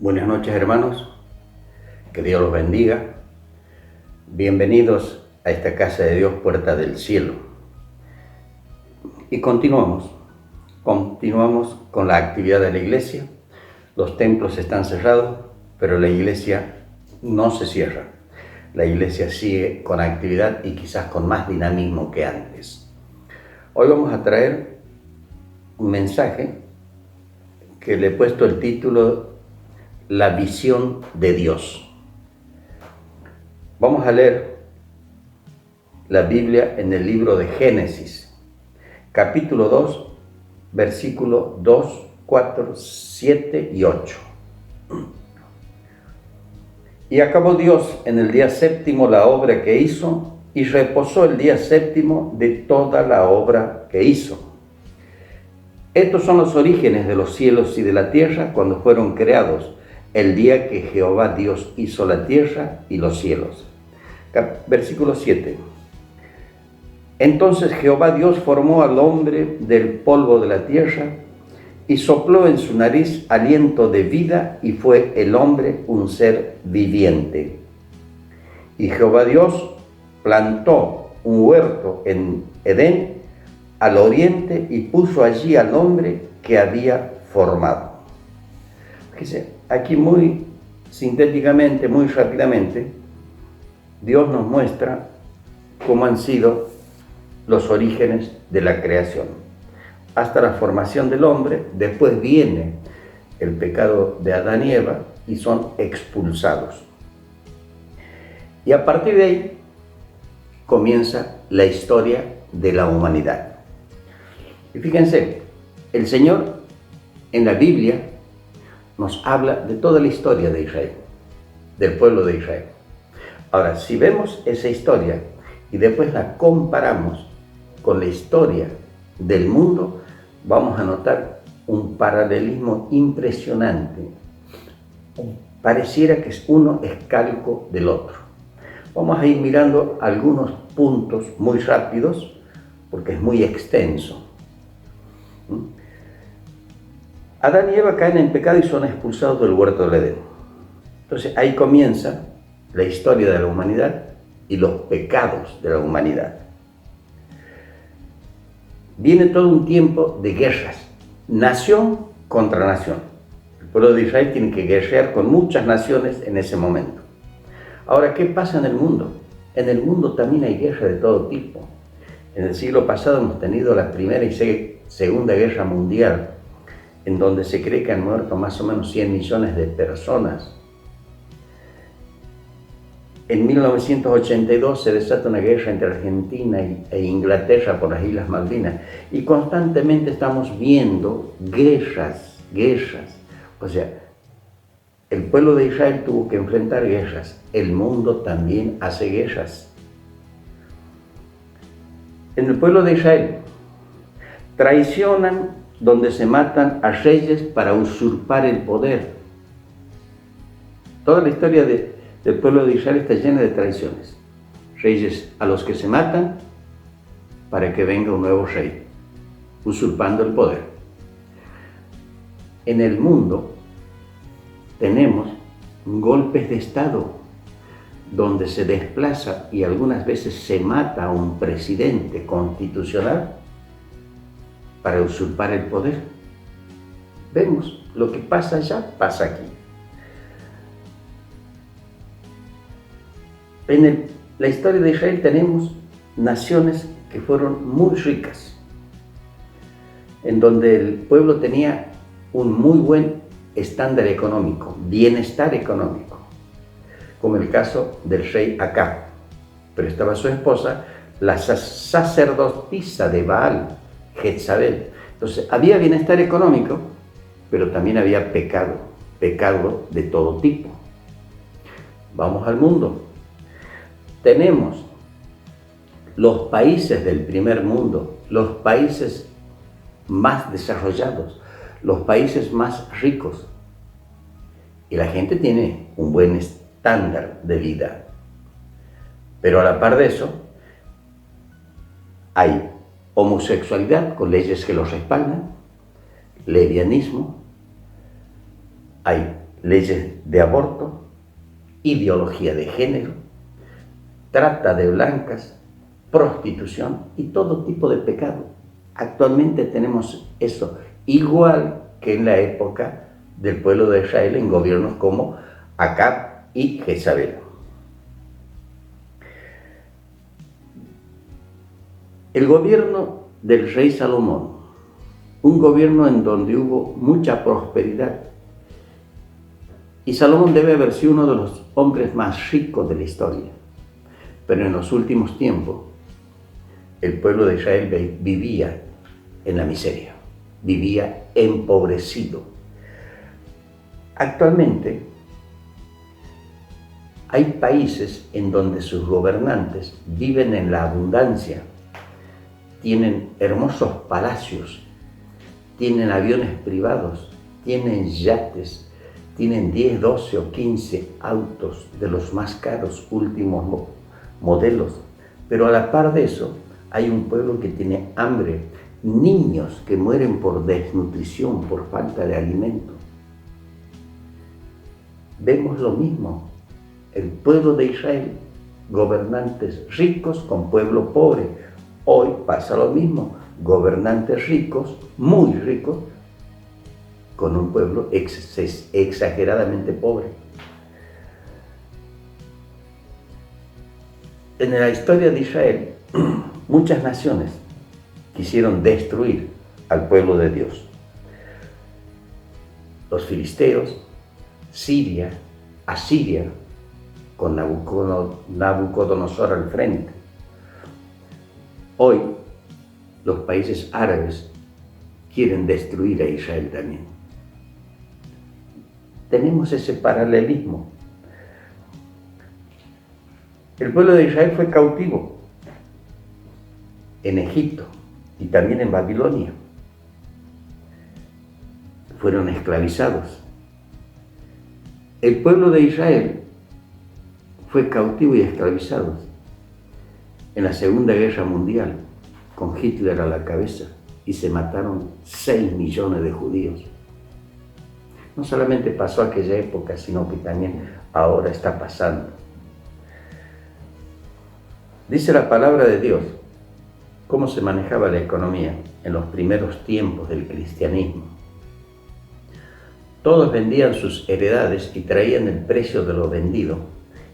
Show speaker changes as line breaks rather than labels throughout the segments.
Buenas noches, hermanos, que Dios los bendiga. Bienvenidos a esta casa de Dios, Puerta del Cielo. Y continuamos con la actividad de la iglesia. Los templos están cerrados, pero la iglesia no se cierra. La iglesia sigue con actividad y quizás con más dinamismo que antes. Hoy vamos a traer un mensaje que le he puesto el título La visión de Dios. Vamos a leer la Biblia en el libro de Génesis, capítulo 2, versículos 2, 4, 7 y 8. Y acabó Dios en el día séptimo la obra que hizo, y reposó el día séptimo de toda la obra que hizo. Estos son los orígenes de los cielos y de la tierra cuando fueron creados, el día que Jehová Dios hizo la tierra y los cielos. Versículo 7. Entonces Jehová Dios formó al hombre del polvo de la tierra y sopló en su nariz aliento de vida, y fue el hombre un ser viviente. Y Jehová Dios plantó un huerto en Edén al oriente y puso allí al hombre que había formado. Fíjense, aquí muy sintéticamente, muy rápidamente, Dios nos muestra cómo han sido los orígenes de la creación. Hasta la formación del hombre, después viene el pecado de Adán y Eva y son expulsados. Y a partir de ahí comienza la historia de la humanidad. Y fíjense, el Señor en la Biblia nos habla de toda la historia de Israel, del pueblo de Israel. Ahora, si vemos esa historia y después la comparamos con la historia del mundo, vamos a notar un paralelismo impresionante. Pareciera que uno es calco del otro. Vamos a ir mirando algunos puntos muy rápidos, porque es muy extenso. Adán y Eva caen en pecado y son expulsados del huerto del Edén. Entonces ahí comienza la historia de la humanidad y los pecados de la humanidad. Viene todo un tiempo de guerras, nación contra nación. El pueblo de Israel tiene que guerrear con muchas naciones en ese momento. Ahora, ¿qué pasa en el mundo? En el mundo también hay guerra de todo tipo. En el siglo pasado hemos tenido la Primera y Segunda Guerra Mundial, en donde se cree que han muerto más o menos 100 millones de personas. En 1982 se desata una guerra entre Argentina e Inglaterra por las Islas Malvinas, y constantemente estamos viendo guerras. O sea, el pueblo de Israel tuvo que enfrentar guerras, el mundo también hace guerras. En el pueblo de Israel traicionan donde se matan a reyes para usurpar el poder. Toda la historia del pueblo de Israel está llena de traiciones. Reyes a los que se matan para que venga un nuevo rey, usurpando el poder. En el mundo tenemos golpes de Estado, donde se desplaza y algunas veces se mata a un presidente constitucional para usurpar el poder. Vemos, lo que pasa allá, pasa aquí. En la historia de Israel tenemos naciones que fueron muy ricas, en donde el pueblo tenía un muy buen estándar económico, bienestar económico, como el caso del rey Acab. Pero estaba su esposa, la sacerdotisa de Baal, Jezabel. Entonces había bienestar económico, pero también había pecado de todo tipo. Vamos al mundo. Tenemos los países del primer mundo, los países más desarrollados, los países más ricos, y la gente tiene un buen estándar de vida. Pero a la par de eso, hay homosexualidad con leyes que lo respaldan, lesbianismo, hay leyes de aborto, ideología de género, trata de blancas, prostitución y todo tipo de pecado. Actualmente tenemos eso, igual que en la época del pueblo de Israel en gobiernos como Acab y Jezabel. El gobierno del rey Salomón, un gobierno en donde hubo mucha prosperidad, y Salomón debe haber sido uno de los hombres más ricos de la historia, pero en los últimos tiempos el pueblo de Israel vivía en la miseria, vivía empobrecido. Actualmente hay países en donde sus gobernantes viven en la abundancia, tienen hermosos palacios, tienen aviones privados, tienen yates, tienen 10, 12 o 15 autos de los más caros, últimos modelos. Pero a la par de eso, hay un pueblo que tiene hambre, niños que mueren por desnutrición, por falta de alimento. Vemos lo mismo, el pueblo de Israel, gobernantes ricos con pueblo pobre. Hoy pasa lo mismo, gobernantes ricos, muy ricos, con un pueblo exageradamente pobre. En la historia de Israel, muchas naciones quisieron destruir al pueblo de Dios. Los filisteos, Siria, Asiria, con Nabucodonosor al frente. Hoy, los países árabes quieren destruir a Israel también. Tenemos ese paralelismo. El pueblo de Israel fue cautivo en Egipto y también en Babilonia. Fueron esclavizados. El pueblo de Israel fue cautivo y esclavizado en la Segunda Guerra Mundial, con Hitler a la cabeza, y se mataron 6 millones de judíos. No solamente pasó aquella época, sino que también ahora está pasando. Dice la palabra de Dios cómo se manejaba la economía en los primeros tiempos del cristianismo. Todos vendían sus heredades y traían el precio de lo vendido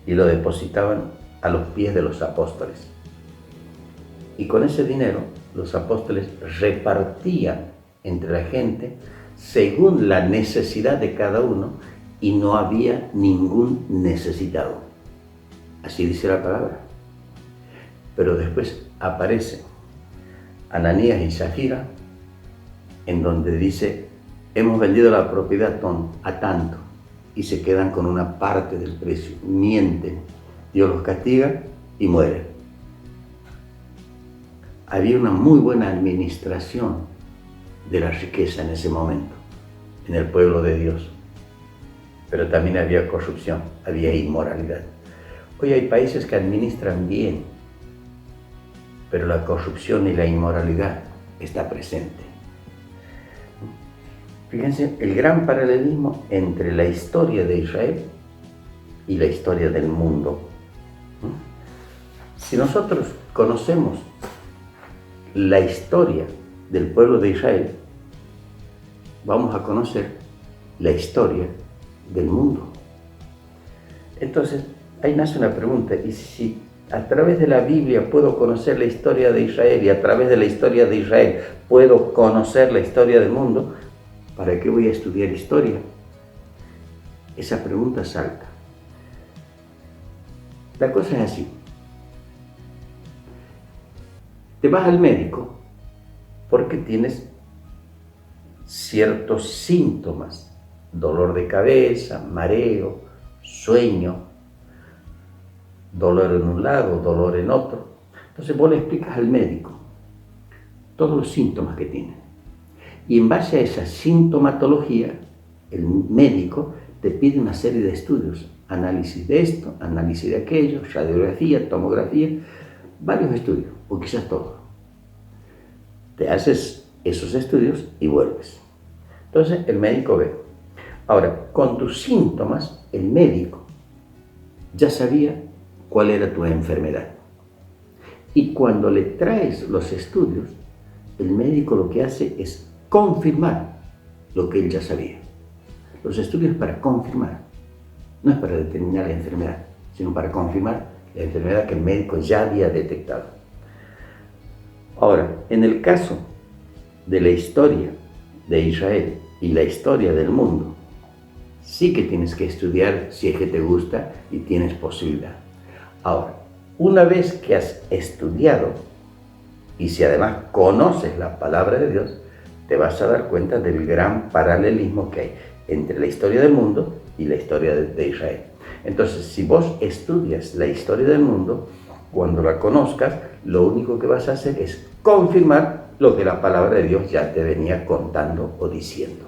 y lo depositaban a los pies de los apóstoles. Y con ese dinero los apóstoles repartían entre la gente según la necesidad de cada uno y no había ningún necesitado. Así dice la palabra. Pero después aparece Ananías y Zafira, en donde dice: hemos vendido la propiedad a tanto, y se quedan con una parte del precio. Mienten, Dios los castiga y mueren. Había una muy buena administración de la riqueza en ese momento, en el pueblo de Dios. Pero también había corrupción, había inmoralidad. Hoy hay países que administran bien, pero la corrupción y la inmoralidad está presente. Fíjense el gran paralelismo entre la historia de Israel y la historia del mundo. Si nosotros conocemos la historia del pueblo de Israel, vamos a conocer la historia del mundo. Entonces, ahí nace una pregunta: ¿y si a través de la Biblia puedo conocer la historia de Israel y a través de la historia de Israel puedo conocer la historia del mundo? ¿Para qué voy a estudiar historia? Esa pregunta salta. La cosa es así. Te vas al médico porque tienes ciertos síntomas: dolor de cabeza, mareo, sueño, dolor en un lado, dolor en otro. Entonces vos le explicas al médico todos los síntomas que tiene. Y en base a esa sintomatología, el médico te pide una serie de estudios: análisis de esto, análisis de aquello, radiografía, tomografía, varios estudios, o quizás todo. Te haces esos estudios y vuelves. Entonces el médico ve: Ahora, con tus síntomas, el médico ya sabía cuál era tu enfermedad. Y cuando le traes los estudios, el médico lo que hace es confirmar lo que él ya sabía. Los estudios para confirmar, no es para determinar la enfermedad, sino para confirmar la enfermedad que el médico ya había detectado. Ahora, en el caso de la historia de Israel y la historia del mundo, sí que tienes que estudiar si es que te gusta y tienes posibilidad. Ahora, una vez que has estudiado y si además conoces la palabra de Dios, te vas a dar cuenta del gran paralelismo que hay entre la historia del mundo y la historia de Israel. Entonces, si vos estudias la historia del mundo, cuando la conozcas, lo único que vas a hacer es confirmar lo que la palabra de Dios ya te venía contando o diciendo.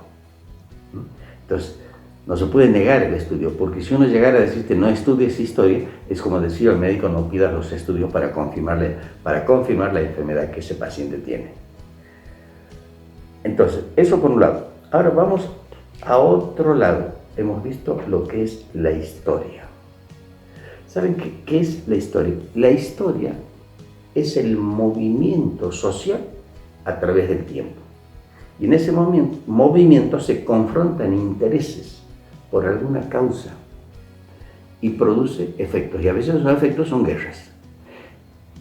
Entonces, no se puede negar el estudio, porque si uno llegara a decirte no estudies historia, es como decir al médico no pidas los estudios para confirmar la enfermedad que ese paciente tiene. Entonces, eso por un lado. Ahora vamos a otro lado. Hemos visto lo que es la historia. ¿Saben qué es la historia? La historia es el movimiento social a través del tiempo. Y en ese movimiento se confrontan intereses por alguna causa y produce efectos. Y a veces esos efectos son guerras.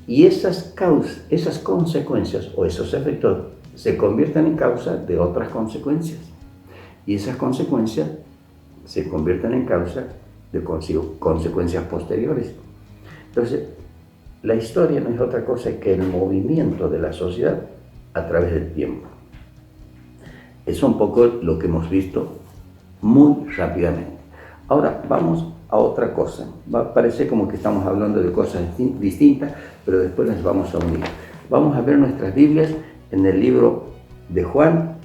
Y esas consecuencias o esos efectos se convierten en causa de otras consecuencias. Y esas consecuencias se convierten en causa de consecuencias posteriores. Entonces, la historia no es otra cosa que el movimiento de la sociedad a través del tiempo. Es un poco lo que hemos visto muy rápidamente. Ahora vamos a otra cosa. Parece como que estamos hablando de cosas distintas, pero después las vamos a unir. Vamos a ver nuestras Biblias en el libro de Juan,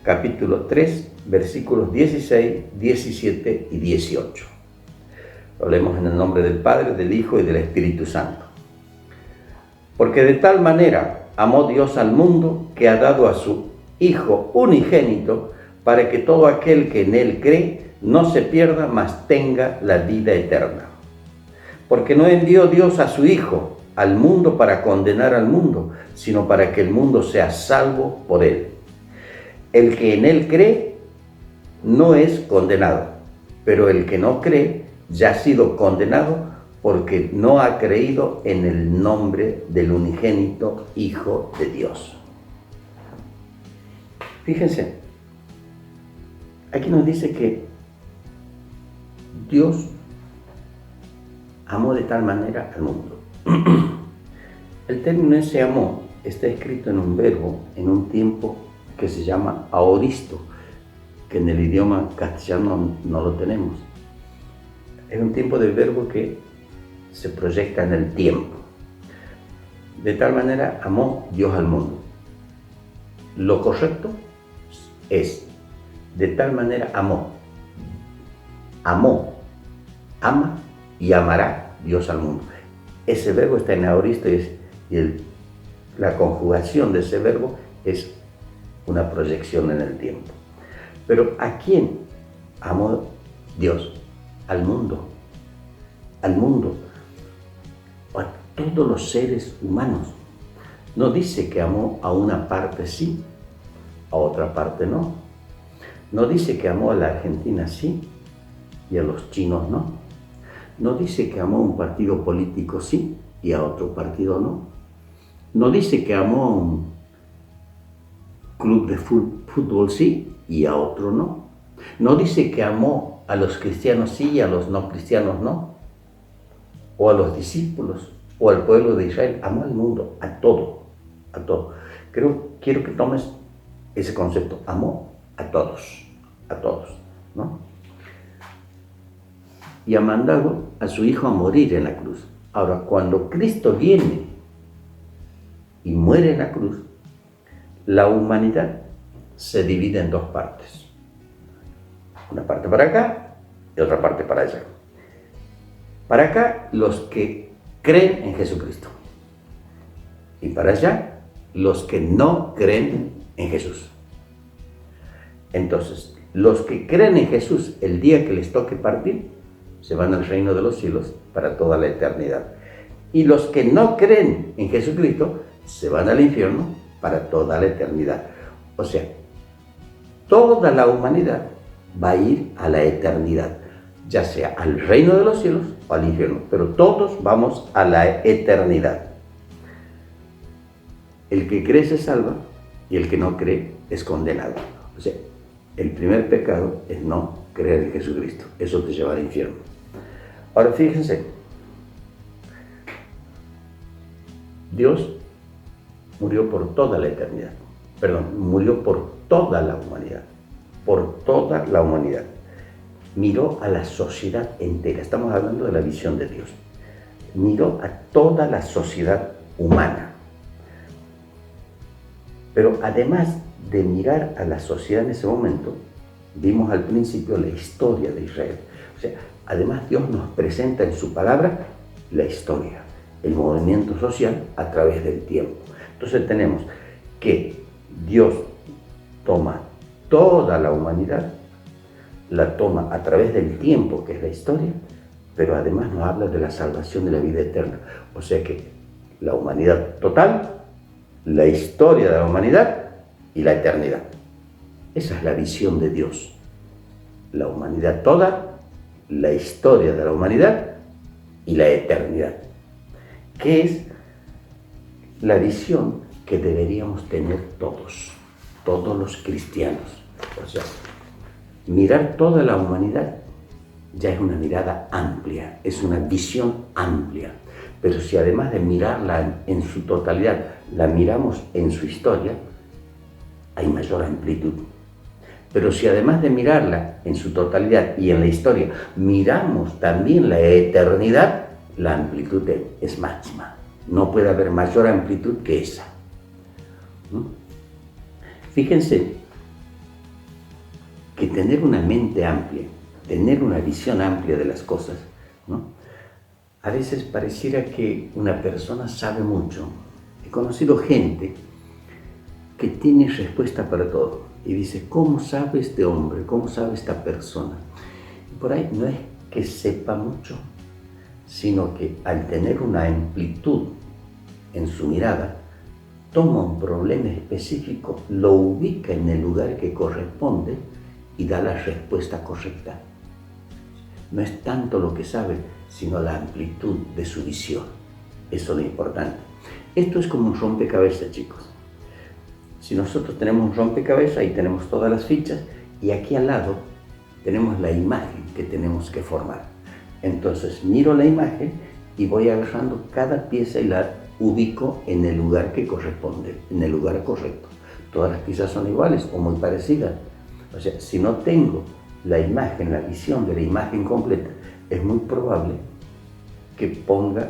capítulo 3, versículos 16, 17 y 18. Lo leemos en el nombre del Padre, del Hijo y del Espíritu Santo. Porque de tal manera amó Dios al mundo que ha dado a su Hijo unigénito para que todo aquel que en Él cree no se pierda, mas tenga la vida eterna. Porque no envió Dios a su Hijo al mundo para condenar al mundo, sino para que el mundo sea salvo por Él. El que en Él cree no es condenado, pero el que no cree ya ha sido condenado porque no ha creído en el nombre del unigénito Hijo de Dios. Fíjense, aquí nos dice que Dios amó de tal manera al mundo. El término ese amor está escrito en un verbo en un tiempo que se llama aoristo, que en el idioma castellano no lo tenemos. Es un tiempo del verbo que se proyecta en el tiempo. De tal manera amó Dios al mundo. Lo correcto es, de tal manera amó, ama y amará Dios al mundo. Ese verbo está en aoristo y la conjugación de ese verbo es una proyección en el tiempo. Pero ¿a quién amó Dios? Al mundo, a todos los seres humanos. No dice que amó a una parte sí, a otra parte no. No dice que amó a la Argentina sí y a los chinos no. No dice que amó a un partido político sí y a otro partido no. No dice que amó a un club de fútbol sí y a otro no. No dice que amó a los cristianos sí y a los no cristianos no. O a los discípulos o al pueblo de Israel. Amó al mundo, a todo. Quiero que tomes ese concepto. Amó a todos, ¿no? Y ha mandado a su Hijo a morir en la cruz. Ahora, cuando Cristo viene y muere en la cruz, la humanidad se divide en dos partes. Una parte para acá y otra parte para allá. Para acá, los que creen en Jesucristo. Y para allá, los que no creen en Jesús. Entonces, Los que creen en Jesús el día que les toque partir, se van al reino de los cielos para toda la eternidad. Y los que no creen en Jesucristo, se van al infierno para toda la eternidad. O sea, toda la humanidad va a ir a la eternidad, ya sea al reino de los cielos o al infierno, pero todos vamos a la eternidad. El que cree se salva y el que no cree es condenado. O sea, el primer pecado es no creer en Jesucristo. Eso te lleva al infierno. Ahora fíjense, Dios murió por toda la eternidad. Perdón, murió por toda la humanidad. Por toda la humanidad. Miró a la sociedad entera. Estamos hablando de la visión de Dios. Miró a toda la sociedad humana. Pero además de mirar a la sociedad en ese momento, vimos al principio la historia de Israel. O sea, además Dios nos presenta en su palabra la historia, el movimiento social a través del tiempo. Entonces tenemos que Dios toma toda la humanidad, la toma a través del tiempo, que es la historia, pero además nos habla de la salvación de la vida eterna. O sea que la humanidad total, la historia de la humanidad y la eternidad. Esa es la visión de Dios. La humanidad toda, la historia de la humanidad y la eternidad. ¿Qué es la visión que deberíamos tener todos los cristianos? O sea, mirar toda la humanidad ya es una mirada amplia, es una visión amplia. Pero si además de mirarla en su totalidad, la miramos en su historia, hay mayor amplitud. Pero si además de mirarla en su totalidad y en la historia, miramos también la eternidad, la amplitud es máxima. No puede haber mayor amplitud que esa. Fíjense que tener una mente amplia, tener una visión amplia de las cosas, ¿no? A veces pareciera que una persona sabe mucho. He conocido gente que tiene respuesta para todo y dice, ¿cómo sabe este hombre? ¿Cómo sabe esta persona? Y por ahí no es que sepa mucho, sino que al tener una amplitud en su mirada, toma un problema específico, lo ubica en el lugar que corresponde y da la respuesta correcta. No es tanto lo que sabe, sino la amplitud de su visión. Eso es lo importante. Esto es como un rompecabezas, chicos. Si nosotros tenemos un rompecabezas, ahí tenemos todas las fichas y aquí al lado tenemos la imagen que tenemos que formar. Entonces miro la imagen y voy agarrando cada pieza y la ubico en el lugar que corresponde, en el lugar correcto. Todas las piezas son iguales o muy parecidas. O sea, si no tengo la imagen, la visión de la imagen completa, es muy probable que ponga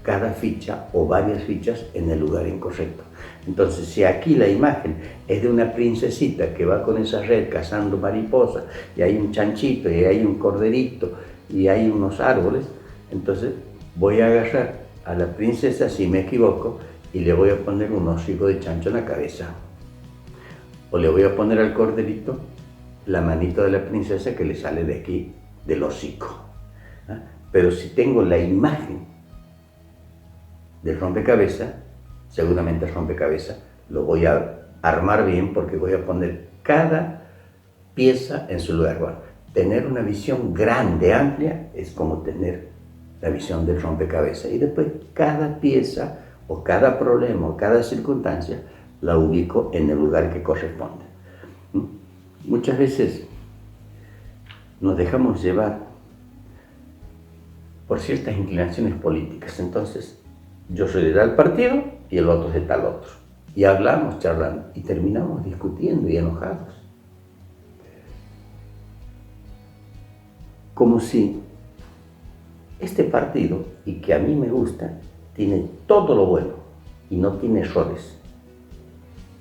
cada ficha o varias fichas en el lugar incorrecto. Entonces, si aquí la imagen es de una princesita que va con esa red cazando mariposas, y hay un chanchito, y hay un corderito, y hay unos árboles, entonces voy a agarrar a la princesa, si me equivoco, y le voy a poner un hocico de chancho en la cabeza. O le voy a poner al corderito la manito de la princesa que le sale de aquí, del hocico. ¿Ah? Pero si tengo la imagen del rompecabezas, seguramente el rompecabezas lo voy a armar bien porque voy a poner cada pieza en su lugar. Bueno, tener una visión grande, amplia, es como tener la visión del rompecabezas. Y después cada pieza o cada problema o cada circunstancia la ubico en el lugar que corresponde. Muchas veces nos dejamos llevar por ciertas inclinaciones políticas. Entonces, yo soy de tal partido y el otro es de tal otro. Y hablamos, charlando, y terminamos discutiendo y enojados. Como si este partido, y que a mí me gusta, tiene todo lo bueno y no tiene errores.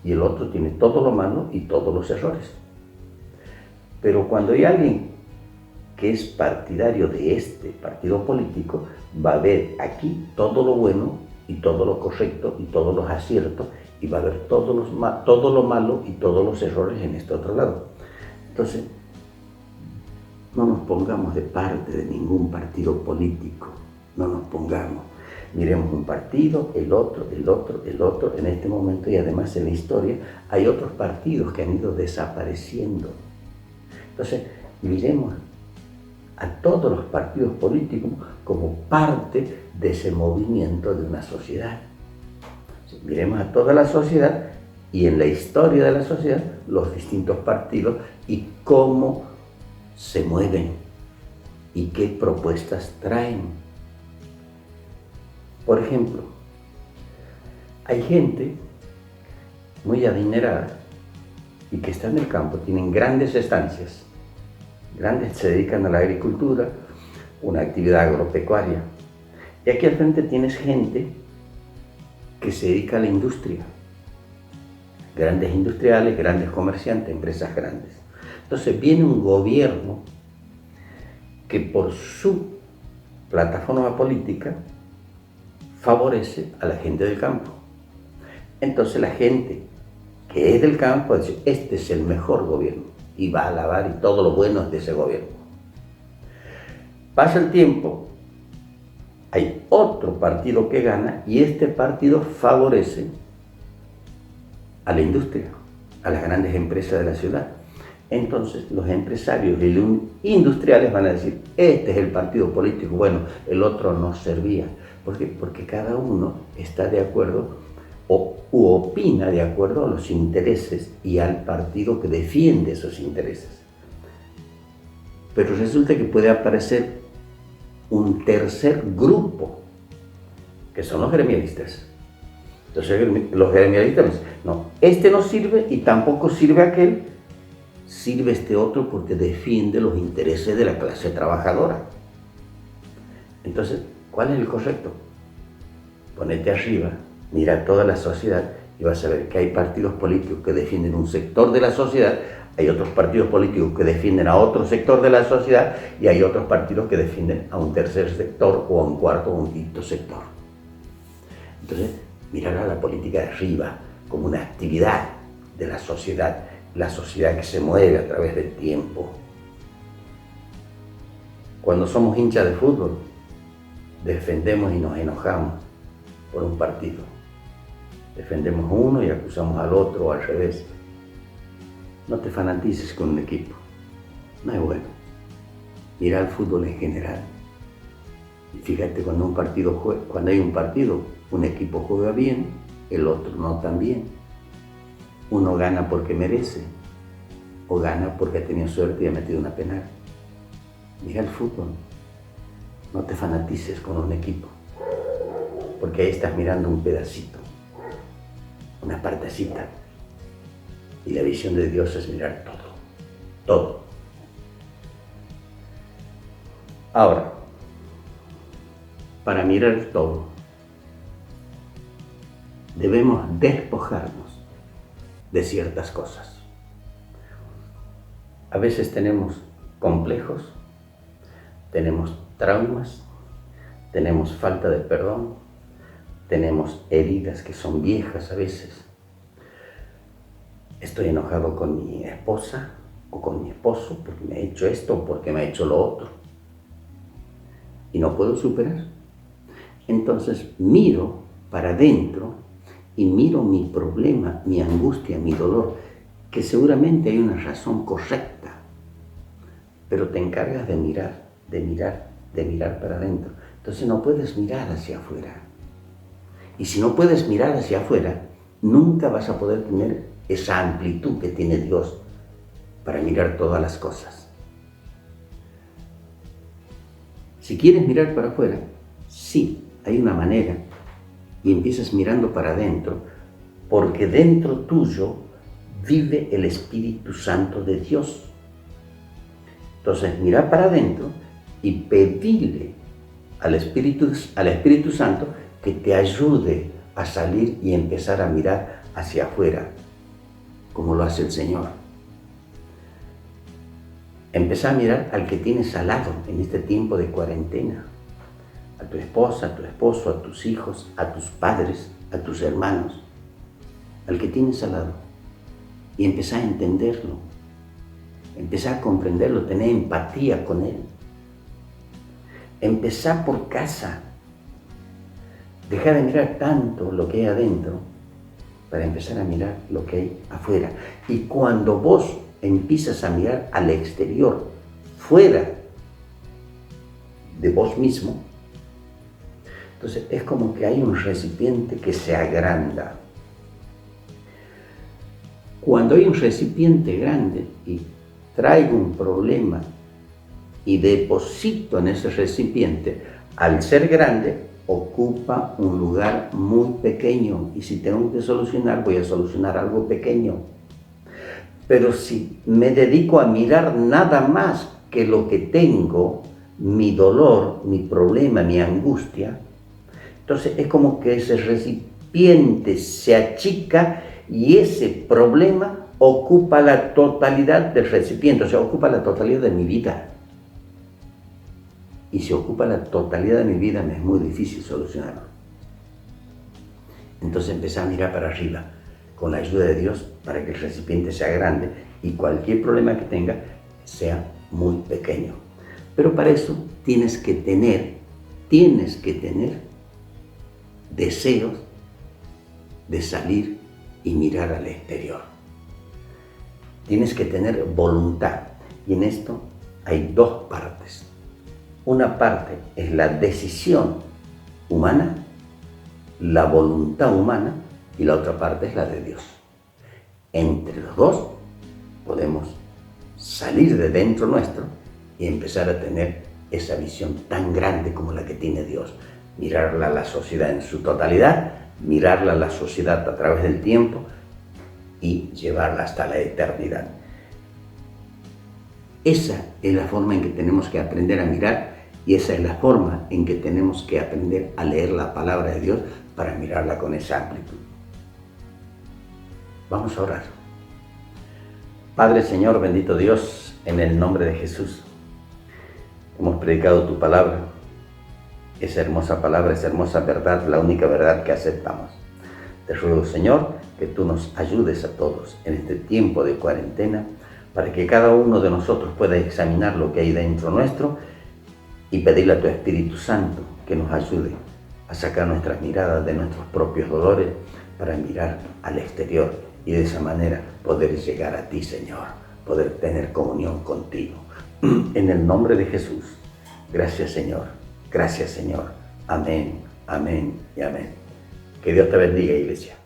Y el otro tiene todo lo malo y todos los errores. Pero cuando hay alguien que es partidario de este partido político, va a ver aquí todo lo bueno y todo lo correcto y todos los aciertos, y va a ver todo lo malo y todos los errores en este otro lado. Entonces, no nos pongamos de parte de ningún partido político, no nos pongamos. Miremos un partido, el otro, el otro, el otro, en este momento, y además en la historia hay otros partidos que han ido desapareciendo. Entonces, miremos a todos los partidos políticos como parte de ese movimiento de una sociedad. Miremos a toda la sociedad y en la historia de la sociedad los distintos partidos y cómo se mueven y qué propuestas traen. Por ejemplo, hay gente muy adinerada y que está en el campo, tienen grandes estancias, se dedican a la agricultura, una actividad agropecuaria. Y aquí al frente tienes gente que se dedica a la industria, grandes industriales, grandes comerciantes, empresas grandes. Entonces viene un gobierno que por su plataforma política favorece a la gente del campo. Entonces la gente que es del campo dice, este es el mejor gobierno, y va a alabar y todo lo bueno es de ese gobierno. Pasa el tiempo, hay otro partido que gana y este partido favorece a la industria, a las grandes empresas de la ciudad. Entonces los empresarios y los industriales van a decir, este es el partido político, bueno, el otro no servía. ¿Por qué? Porque cada uno está de acuerdo u opina de acuerdo a los intereses y al partido que defiende esos intereses. Pero resulta que puede aparecer un tercer grupo, que son los gremialistas. Entonces los gremialistas dicen, no, este no sirve y tampoco sirve aquel, sirve este otro porque defiende los intereses de la clase trabajadora. Entonces, ¿cuál es el correcto? Ponete arriba, mira toda la sociedad y vas a ver que hay partidos políticos que defienden un sector de la sociedad, hay otros partidos políticos que defienden a otro sector de la sociedad y hay otros partidos que defienden a un tercer sector o a un cuarto o un quinto sector. Entonces, mirar a la política de arriba como una actividad de la sociedad que se mueve a través del tiempo. Cuando somos hinchas de fútbol, defendemos y nos enojamos por un partido. Defendemos a uno y acusamos al otro o al revés. No te fanatices con un equipo, no es bueno. Mira el fútbol en general. Y fíjate cuando hay un partido, un equipo juega bien, el otro no tan bien. Uno gana porque merece, o gana porque ha tenido suerte y ha metido una penal. Mira el fútbol, no te fanatices con un equipo, porque ahí estás mirando un pedacito, una partecita, y la visión de Dios es mirar todo. Ahora, para mirar todo, debemos despojarnos de ciertas cosas. A veces tenemos complejos, tenemos traumas, tenemos falta de perdón, tenemos heridas que son viejas a veces. Estoy enojado con mi esposa o con mi esposo porque me ha hecho esto o porque me ha hecho lo otro. Y no puedo superar. Entonces miro para adentro y miro mi problema, mi angustia, mi dolor, que seguramente hay una razón correcta, pero te encargas de mirar para adentro. Entonces no puedes mirar hacia afuera. Y si no puedes mirar hacia afuera, nunca vas a poder tener esa amplitud que tiene Dios para mirar todas las cosas. Si quieres mirar para afuera, sí, hay una manera, y empiezas mirando para adentro, porque dentro tuyo vive el Espíritu Santo de Dios. Entonces, mira para adentro y pedirle al Espíritu Santo que te ayude a salir y empezar a mirar hacia afuera, como lo hace el Señor. Empezá a mirar al que tienes al lado en este tiempo de cuarentena, a tu esposa, a tu esposo, a tus hijos, a tus padres, a tus hermanos, al que tienes al lado, y empezá a entenderlo. Empezá a comprenderlo, tener empatía con él. Empezá por casa. Deja de mirar tanto lo que hay adentro para empezar a mirar lo que hay afuera. Y cuando vos empiezas a mirar al exterior, fuera de vos mismo, entonces es como que hay un recipiente que se agranda. Cuando hay un recipiente grande y traigo un problema y deposito en ese recipiente, al ser grande, ocupa un lugar muy pequeño. Y si tengo que solucionar, voy a solucionar algo pequeño. Pero si me dedico a mirar nada más que lo que tengo, mi dolor, mi problema, mi angustia, entonces es como que ese recipiente se achica y ese problema ocupa la totalidad del recipiente, o sea, ocupa la totalidad de mi vida. Y si ocupa la totalidad de mi vida, me es muy difícil solucionarlo. Entonces empecé a mirar para arriba, con la ayuda de Dios, para que el recipiente sea grande y cualquier problema que tenga sea muy pequeño. Pero para eso tienes que tener deseos de salir y mirar al exterior. Tienes que tener voluntad. Y en esto hay dos partes. Una parte es la decisión humana, la voluntad humana, y la otra parte es la de Dios. Entre los dos podemos salir de dentro nuestro y empezar a tener esa visión tan grande como la que tiene Dios. Mirarla a la sociedad en su totalidad, mirarla a la sociedad a través del tiempo y llevarla hasta la eternidad. Esa es la forma en que tenemos que aprender a mirar y esa es la forma en que tenemos que aprender a leer la palabra de Dios para mirarla con esa amplitud. Vamos a orar. Padre, Señor, bendito Dios, en el nombre de Jesús, hemos predicado tu palabra, esa hermosa palabra, esa hermosa verdad, la única verdad que aceptamos. Te ruego, Señor, que tú nos ayudes a todos en este tiempo de cuarentena para que cada uno de nosotros pueda examinar lo que hay dentro nuestro y pedirle a tu Espíritu Santo que nos ayude a sacar nuestras miradas de nuestros propios dolores para mirar al exterior y de esa manera poder llegar a ti, Señor, poder tener comunión contigo. En el nombre de Jesús, gracias, Señor. Gracias, Señor. Amén, amén y amén. Que Dios te bendiga, iglesia.